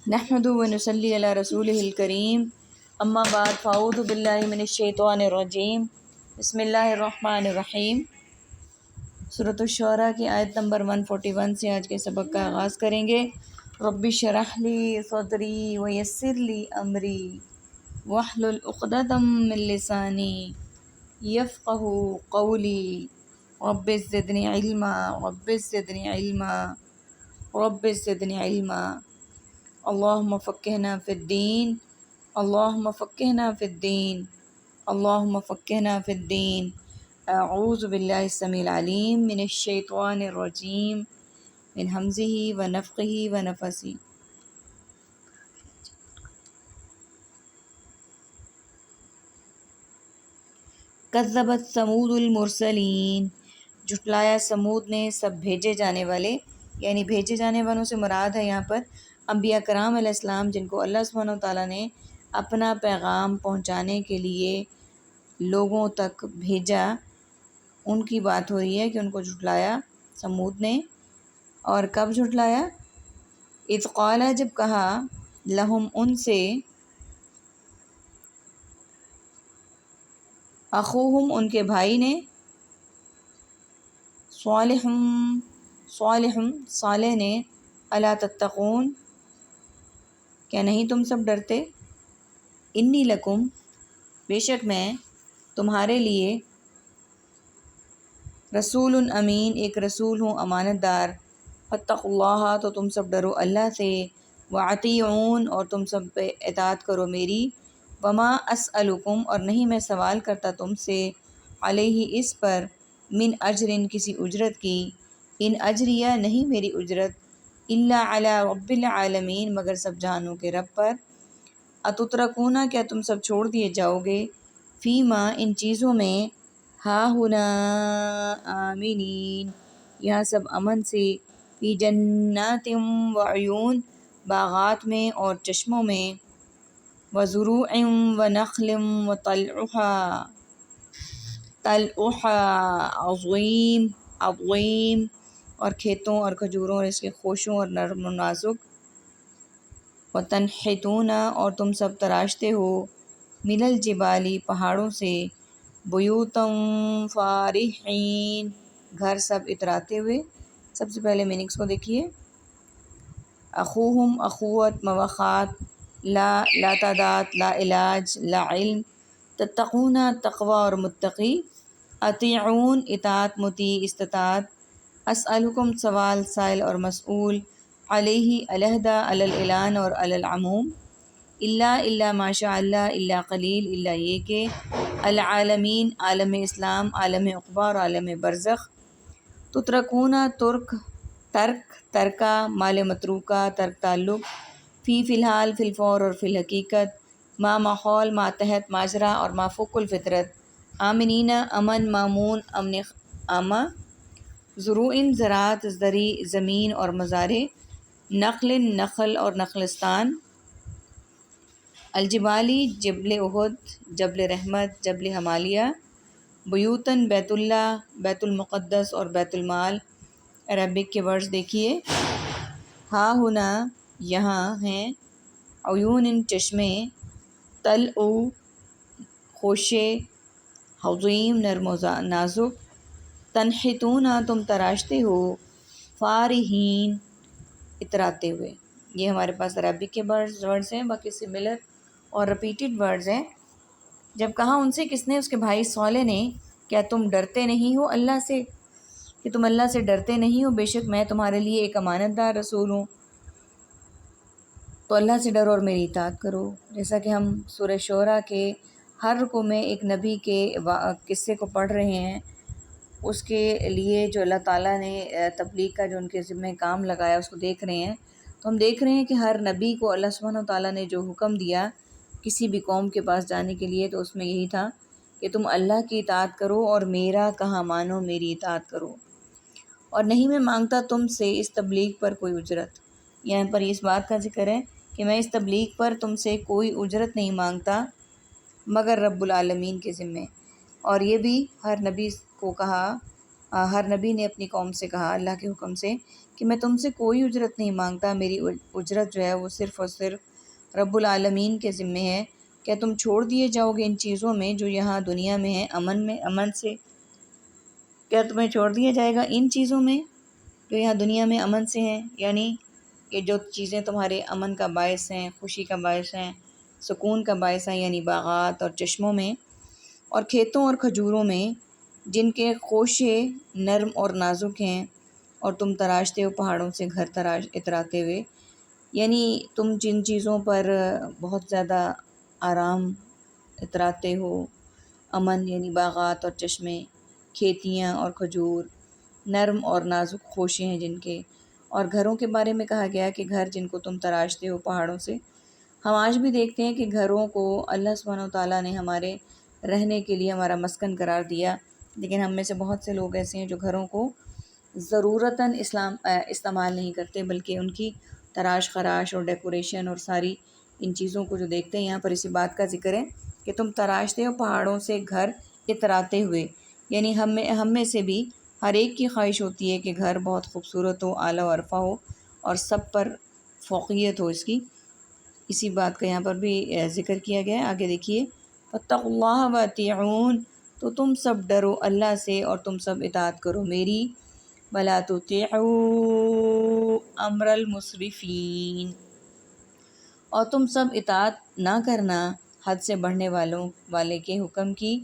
نحمد و نصلی علی رسول الکریم اما بعد فاعوذ باللہ من الشیطان الرجیم بسم اللہ الرحمن الرحیم۔ سورۃ الشعراء کی آیت نمبر 141 سے آج کے سبق کا آغاز کریں گے۔ رب اشرح لی صدری ویسر لی امری واحلل عقدۃ من لسانی یفقہوا قولی رب زدنی علما رب زدنی علما رب زدنی علما۔ اللہم فقہنا فی الدین اللہم فقہنا فی الدین اللہم فقہنا فی الدین۔ اعوذ باللہ السمیع العلیم من الشیطان الرجیم من ہمزہ ونفخہ ونفثہ۔ کذبت ثمود المرسلین، جھٹلایا سمود نے سب بھیجے جانے والے، یعنی بھیجے جانے والوں سے مراد ہے یہاں پر انبیاء کرام علیہ السلام، جن کو اللہ سبحانہ وتعالیٰ نے اپنا پیغام پہنچانے کے لیے لوگوں تک بھیجا، ان کی بات ہو رہی ہے کہ ان کو جھٹلایا سمود نے۔ اور کب جھٹلایا؟ اذ قال، جب کہا، لہم ان سے، اخوہم ان کے بھائی نے، صالح نے، الا تتقون، کیا نہیں تم سب ڈرتے؟ انی لکم، بے شک میں تمہارے لیے، رسول امین، ایک رسول ہوں امانت دار، فاتقوا اللہ، تو تم سب ڈرو اللہ سے، واطیعون، اور تم سب پہ اطاعت کرو میری، وما اسألکم، اور نہیں میں سوال کرتا تم سے، علیہ اس پر، من اجر، کسی اجرت کی، ان اجریہ، نہیں میری اجرت، الا علی رب العالمین، مگر سب جہانوں کے رب پر۔ اتترکون، کیا تم سب چھوڑ دیے جاؤ گے، فیما، ان چیزوں میں، ہاہنا آمنین، یہاں سب امن سے، فی جنات وعیون، باغات میں اور چشموں میں، وزروع ونخل طلعها عظیم عظیم، اور کھیتوں اور کھجوروں اور اس کے خوشوں اور نرم و نازک، وتنحتون، اور تم سب تراشتے ہو، من الجبال، پہاڑوں سے، بیوتا فارحین، گھر سب اتراتے ہوئے۔ سب سے پہلے میننگس کو دیکھیے۔ اخوہم، اخوت، مواخات، لا تعداد، لا علاج، لا علم، تتقون، تقوی اور متقی، اطیعون، اطاعت، مطیع، استطاعت، اسألکم، سوال، سائل اور مسئول، علیہ، علیحدہ، علی الاعلان اور علی العموم، الا ما شاء اللہ، الا قلیل، الا یہ کہ، العالمین، عالم اسلام، عالم عقبہ اور عالم برزخ، تترکون، ترکہ، مال متروکہ، ترک تعلق، فی الحال، فی الفور اور فی الحقیقت، ما ماحول، ما تحت، ماجرا اور ما فوق الفطرت، آمنین، امن، مامون، امن عامہ، زروع، زراعت، زرعی، زمین اور مزارع، نخل، نخل اور نخلستان، الجبالی، جبل احد، جبل رحمت، جبل ہمالیہ، بیوتن، بیت اللہ، بیت المقدس اور بیت المال۔ عربک کے ورڈز دیکھیے۔ ہا ہنا، یہاں ہیں، عیون، چشمے، طلع، خوشے، عظیم، نرم و نازک، تنحتون، تم تراشتے ہو، فارحین، اتراتے ہوئے۔ یہ ہمارے پاس عربک کے ورڈز ہیں، باقی سملر اور ریپیٹڈ ورڈز ہیں۔ جب کہا ان سے کس نے؟ اس کے بھائی صالح نے، کیا تم ڈرتے نہیں ہو اللہ سے، کہ تم اللہ سے ڈرتے نہیں ہو، بے شک میں تمہارے لیے ایک امانت دار رسول ہوں، تو اللہ سے ڈرو اور میری اطاعت کرو۔ جیسا کہ ہم سورہ شعراء کے ہر رکوع میں ایک نبی کے قصے کو پڑھ رہے ہیں، اس کے لیے جو اللہ تعالیٰ نے تبلیغ کا جو ان کے ذمہ کام لگایا اس کو دیکھ رہے ہیں، تو ہم دیکھ رہے ہیں کہ ہر نبی کو اللہ سبحانہ وتعالیٰ نے جو حکم دیا کسی بھی قوم کے پاس جانے کے لیے، تو اس میں یہی تھا کہ تم اللہ کی اطاعت کرو اور میرا کہا مانو، میری اطاعت کرو، اور نہیں میں مانگتا تم سے اس تبلیغ پر کوئی اجرت۔ یہاں پر اس بات کا ذکر ہے کہ میں اس تبلیغ پر تم سے کوئی اجرت نہیں مانگتا مگر رب العالمین کے ذمے۔ اور یہ بھی ہر نبی کو کہا ہر نبی نے اپنی قوم سے کہا اللہ کے حکم سے کہ میں تم سے کوئی اجرت نہیں مانگتا، میری اجرت جو ہے وہ صرف اور صرف رب العالمین کے ذمے ہے۔ کیا تم چھوڑ دیے جاؤ گے ان چیزوں میں جو یہاں دنیا میں ہیں، امن سے؟ کیا تمہیں چھوڑ دیا جائے گا ان چیزوں میں جو یہاں دنیا میں امن سے ہیں؟ یعنی کہ جو چیزیں تمہارے امن کا باعث ہیں، خوشی کا باعث ہیں، سکون کا باعث ہیں، یعنی باغات اور چشموں میں اور کھیتوں اور کھجوروں میں، جن کے خوشے نرم اور نازک ہیں، اور تم تراشتے ہو پہاڑوں سے گھر اتراتے ہوئے، یعنی تم جن چیزوں پر بہت زیادہ آرام اتراتے ہو، امن یعنی باغات اور چشمے، کھیتیاں اور کھجور، نرم اور نازک خوشے ہیں جن کے، اور گھروں کے بارے میں کہا گیا کہ گھر جن کو تم تراشتے ہو پہاڑوں سے۔ ہم آج بھی دیکھتے ہیں کہ گھروں کو اللہ سبحانہ و تعالیٰ نے ہمارے رہنے کے لیے ہمارا مسکن قرار دیا، لیکن ہم میں سے بہت سے لوگ ایسے ہیں جو گھروں کو ضرورتاً استعمال نہیں کرتے، بلکہ ان کی تراش خراش اور ڈیکوریشن اور ساری ان چیزوں کو جو دیکھتے ہیں۔ یہاں پر اسی بات کا ذکر ہے کہ تم تراشتے ہو پہاڑوں سے گھر اتراتے ہوئے، یعنی ہم میں سے بھی ہر ایک کی خواہش ہوتی ہے کہ گھر بہت خوبصورت ہو، اعلیٰ و عرفہ ہو، اور سب پر فوقیت ہو اس کی۔ اسی بات کا یہاں پر بھی ذکر کیا گیا ہے۔ آگے دیکھیے، فاتقوا اللہ واطیعون، تو تم سب ڈرو اللہ سے اور تم سب اطاعت کرو میری، ولا تطیعوا امر المسرفین، اور تم سب اطاعت نہ کرنا حد سے بڑھنے والے کے حکم کی،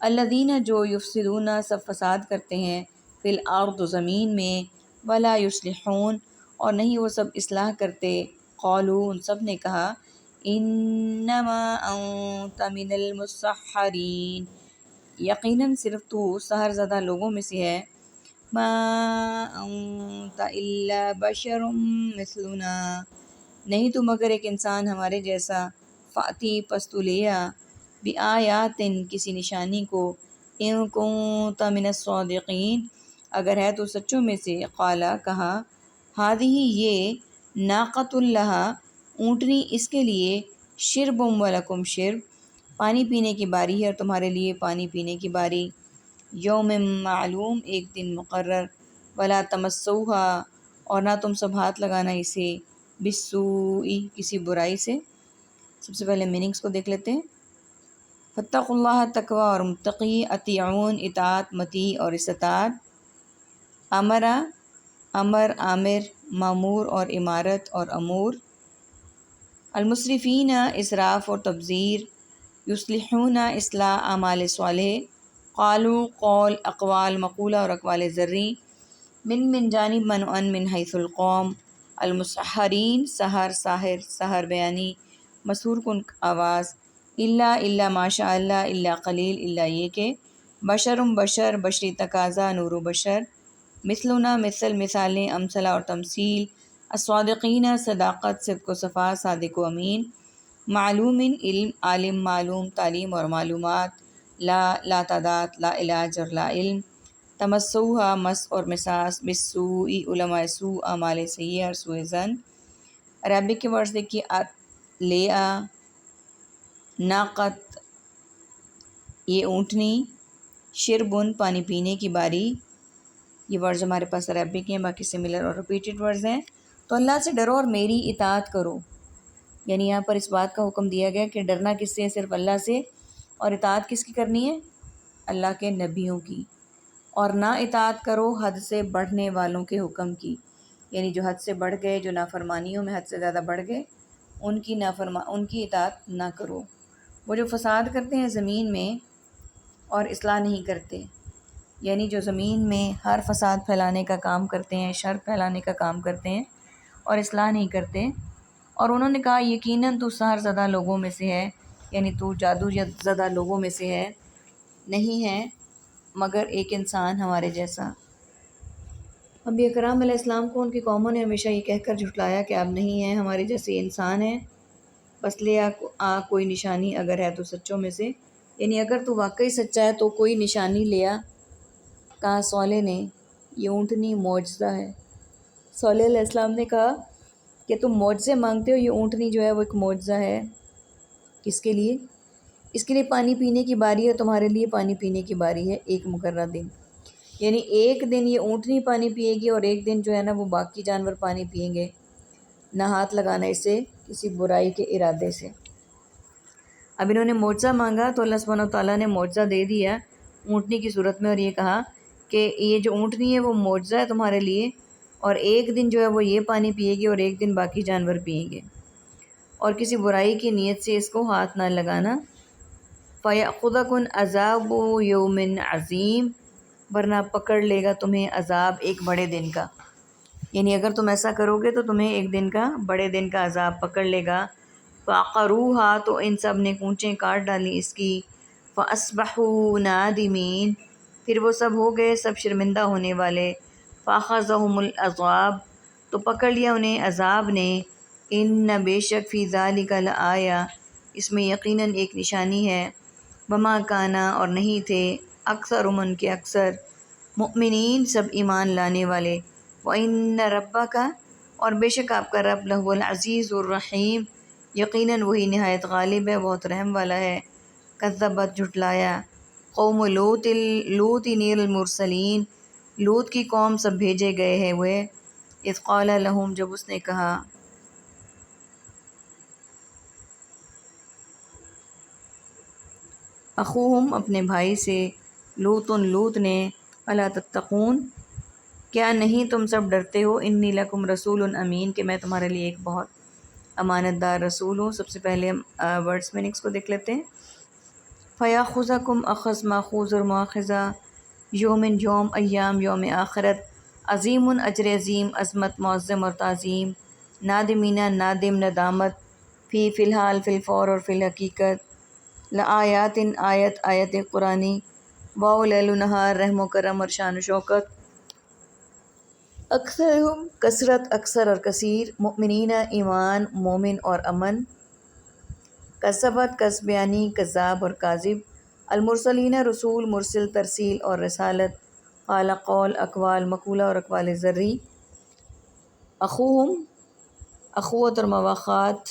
الذین جو یفسدون سب فساد کرتے ہیں، فی الارض زمین میں، ولا یصلحون اور نہیں وہ سب اصلاح کرتے، قالوا ان سب نے کہا، انما انت من المسحرین، یقیناً صرف تو سحر زدہ لوگوں میں سے ہے، ما انت الا بشر مثلنا، نہیں تو مگر ایک انسان ہمارے جیسا، فاتی پس تو لے آ، بآیاتن کسی نشانی کو، ان کنت من الصادقین اگر ہے تو سچوں میں سے، قالا کہا، ہادی یہ، ناقۃ لہا اونٹنی اس کے لیے، شرب ولکم شرب پانی پینے کی باری ہے اور تمہارے لیے پانی پینے کی باری، یوم معلوم ایک دن مقرر، ولا تمسوہا اور نہ تم سب ہاتھ لگانا اسے، بالسوء کسی برائی سے۔ سب سے پہلے میننگز کو دیکھ لیتے ہیں۔ فاتقوا اللہ تقوی اور متقی، اطیعون اطاعت، مطیع اور استطاعت، امرا امر آمر، مامور اور امارت اور امور، المسرفین اسراف اور تبذیر، یصلحون اصلاح اعمال صالح، قالوا قول اقوال مقولہ اور اقوال زرعی، من جانب منعن من حیث القوم، المسحرین سحر ساحر سحر بیانی مسحور کن آواز، الا ما شاء اللہ الا قلیل الا یہ کہ، بشرم بشر بشری تقاضا نور و بشر، مثلنا مثل مثالیں، امثلہ اور تمثیل، الصادقین صداقت صدق و صفا صادق و امین، معلوم علم عالم معلوم تعلیم اور معلومات، لا تعداد لا علاج اور لا علم، تمسوہا مس اور مساس، بالسوء علماء سوء اعمال سیئہ اور سوء زن۔ عربک کے ورڈز دیکھیے، لے آ، ناقت یہ اونٹنی، شربن پانی پینے کی باری، یہ ورڈز ہمارے پاس عربک ہیں، باقی سملر اور ریپیٹڈ ورڈز ہیں۔ تو اللہ سے ڈرو اور میری اطاعت کرو، یعنی یہاں پر اس بات کا حکم دیا گیا کہ ڈرنا کس سے ہے؟ صرف اللہ سے، اور اطاعت کس کی کرنی ہے؟ اللہ کے نبیوں کی، اور نہ اطاعت کرو حد سے بڑھنے والوں کے حکم کی، یعنی جو حد سے بڑھ گئے، جو نافرمانیوں میں حد سے زیادہ بڑھ گئے، ان کی اطاعت نہ کرو۔ وہ جو فساد کرتے ہیں زمین میں اور اصلاح نہیں کرتے، یعنی جو زمین میں ہر فساد پھیلانے کا کام کرتے ہیں، شر پھیلانے کا کام کرتے ہیں اور اصلاح نہیں کرتے، اور انہوں نے کہا یقیناً تو سحر زدہ لوگوں میں سے ہے، یعنی تو جادو زدہ لوگوں میں سے ہے، نہیں ہے مگر ایک انسان ہمارے جیسا۔ انبیاء کرام علیہ السلام کو ان کی قوموں نے ہمیشہ یہ کہہ کر جھٹلایا کہ آپ نہیں ہیں، ہمارے جیسے انسان ہیں، بس لے آ کوئی نشانی اگر ہے تو سچوں میں سے، یعنی اگر تو واقعی سچا ہے تو کوئی نشانی لیا۔ کہا صالح نے، یہ اونٹنی معجزہ ہے۔ صالح علیہ السلام نے کہا کہ تم معجزے مانگتے ہو، یہ اونٹنی جو ہے وہ ایک معجزہ ہے۔ کس کے لیے؟ اس کے لیے پانی پینے کی باری ہے، تمہارے لیے پانی پینے کی باری ہے ایک مقررہ دن، یعنی ایک دن یہ اونٹنی پانی پیے گی اور ایک دن جو ہے نا وہ باقی جانور پانی پئیں گے، نہ ہاتھ لگانا اسے کسی برائی کے ارادے سے۔ اب انہوں نے معجزہ مانگا تو اللہ سبحانہ وتعالیٰ نے معجزہ دے دیا اونٹنی کی صورت میں، اور یہ کہا کہ یہ جو اونٹنی ہے وہ معجزہ ہے تمہارے لیے، اور ایک دن جو ہے وہ یہ پانی پیے گی اور ایک دن باقی جانور پئیں گے، اور کسی برائی کی نیت سے اس کو ہاتھ نہ لگانا۔ فَيَأْخُذَكُمْ عَذَابُ يَوْمٍ عَظِيمٍ، ورنہ پکڑ لے گا تمہیں عذاب ایک بڑے دن کا، یعنی اگر تم ایسا کرو گے تو تمہیں ایک دن کا، بڑے دن کا عذاب پکڑ لے گا۔ فَعَقَرُوهَا، تو ان سب نے کونچیں کاٹ ڈالی اس کی۔ فَأَصْبَحُوا نَادِمِينَ، پھر وہ سب ہو گئے سب شرمندہ ہونے والے۔ فَأَخَذَهُمُ الْعَذَابُ، تو پکڑ لیا انہیں عذاب نے۔ اِنَّ، بے شک، فِي ذَلِكَ لَآیَةٌ، اس میں یقیناً ایک نشانی ہے۔ وَمَا كَانَ، اور نہیں تھے، اکثرهم، ان کے اکثر، مؤمنین، سب ایمان لانے والے۔ وَإِنَّ رَبَّكَ، اور بے شک آپ کا رب، لَهُوَ الْعَزِيزُ الرَّحِيمُ، یقیناً وہی نہایت غالب ہے، بہت رحم والا ہے۔ کذبت، جھٹلایا، قوم لوط المرسلین، لوط کی قوم سب بھیجے گئے ہیں وہ۔ اذ قال لہم، جب اس نے کہا، اخوہم، اپنے بھائی سے، لوط نے، الا تتقون، کیا نہیں تم سب ڈرتے ہو، انی لکم رسول امین، کہ میں تمہارے لیے ایک بہت امانت دار رسول ہوں۔ سب سے پہلے ورڈس میننگس کو دیکھ لیتے ہیں۔ فَيَأْخُذَكُمْ، اخذ، ماخوذ اور مواخذہ، یومن، یوم، ایام، یوم آخرت، عظیم، اجر عظیم، عظمت، معظم اور تعظیم، نادمینہ، نادم، ندامت، فی الحال، فی الفور اور فی الحقیقت، لآیات، آیت، آیت قرآنی، واو، لیل و نہار، رحم و کرم اور شان و شوکت، اکثرہم، کثرت، اکثر اور کثیر، مؤمنین، ایمان، مومن اور امن، کذبت، کذب یعنی کذاب اور کاذب، المرسلین، رسول، مرسل، ترسیل اور رسالت، قال، قول، اقوال، مقولہ اور اقوال ذری، اخوہم، اخوت اور مواخات،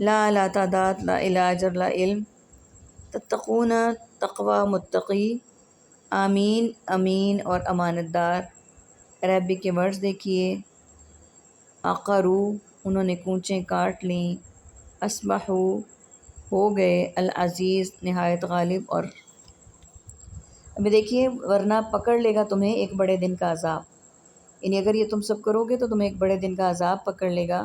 لا تعداد، لا علاج اور لا علم، تتقون، تقوی، متقی، آمین، امین اور امانت دار۔ عربک کے ورڈز دیکھیے، عقرو، انہوں نے کونچیں کاٹ لیں، اصبحو، ہو گئے، العزیز، نہایت غالب، اور ابھی دیکھیے، ورنہ پکڑ لے گا تمہیں ایک بڑے دن کا عذاب، یعنی اگر یہ تم سب کرو گے تو تمہیں ایک بڑے دن کا عذاب پکڑ لے گا۔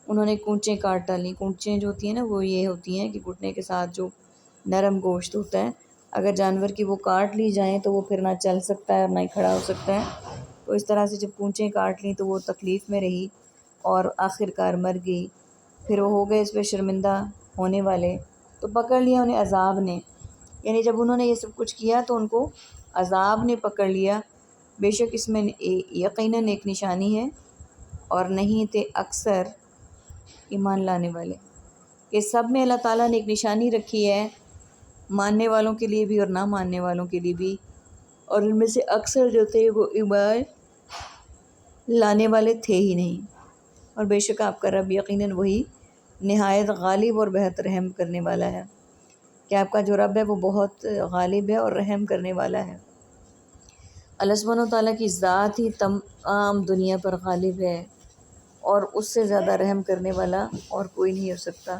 انہوں نے کونچیں کاٹ ڈالیں، کونچیں جو ہوتی ہیں نا وہ یہ ہوتی ہیں کہ گھٹنے کے ساتھ جو نرم گوشت ہوتا ہے، اگر جانور کی وہ کاٹ لی جائیں تو وہ پھر نہ چل سکتا ہے اور نہ ہی کھڑا ہو سکتا ہے، تو اس طرح سے جب کونچیں کاٹ لیں تو وہ تکلیف میں رہی اور آخر کار مر گئی۔ پھر وہ ہو گئے اس پہ شرمندہ ہونے والے، تو پکڑ لیا انہیں عذاب نے، یعنی جب انہوں نے یہ سب کچھ کیا تو ان کو عذاب نے پکڑ لیا۔ بے شک اس میں یقیناً ایک نشانی ہے، اور نہیں تھے اکثر ایمان لانے والے، کہ سب میں اللہ تعالیٰ نے ایک نشانی رکھی ہے، ماننے والوں کے لیے بھی اور نہ ماننے والوں کے لیے بھی، اور ان میں سے اکثر جو تھے وہ ایمان لانے والے تھے ہی نہیں۔ اور بے شک آپ کا رب یقیناً وہی نہایت غالب اور بہت رحم کرنے والا ہے، کہ آپ کا جو رب ہے وہ بہت غالب ہے اور رحم کرنے والا ہے۔ اللہ سبحانہ وتعالیٰ کی ذات ہی تمام دنیا پر غالب ہے، اور اس سے زیادہ رحم کرنے والا اور کوئی نہیں ہو سکتا۔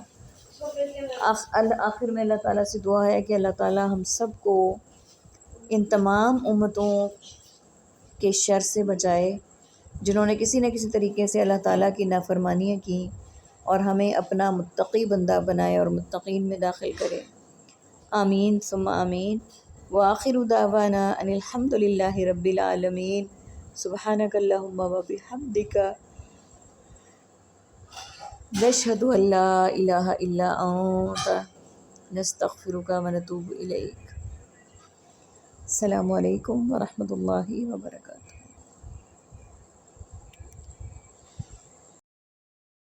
آخر میں اللہ تعالیٰ سے دعا ہے کہ اللہ تعالیٰ ہم سب کو ان تمام امتوں کے شر سے بچائے جنہوں نے کسی نہ کسی طریقے سے اللہ تعالیٰ کی نافرمانیاں کی، اور ہمیں اپنا متقی بندہ بنائے اور متقین میں داخل کرے۔ آمین ثم آمین۔ وآخر دعوانا ان الحمد للہ رب العالمین۔ سبحانک اللہم وبحمدک، نشہد ان لا الہ الا انت، نستغفرک ونتوب الیک۔ السلام علیکم ورحمۃ اللہ وبرکاتہ۔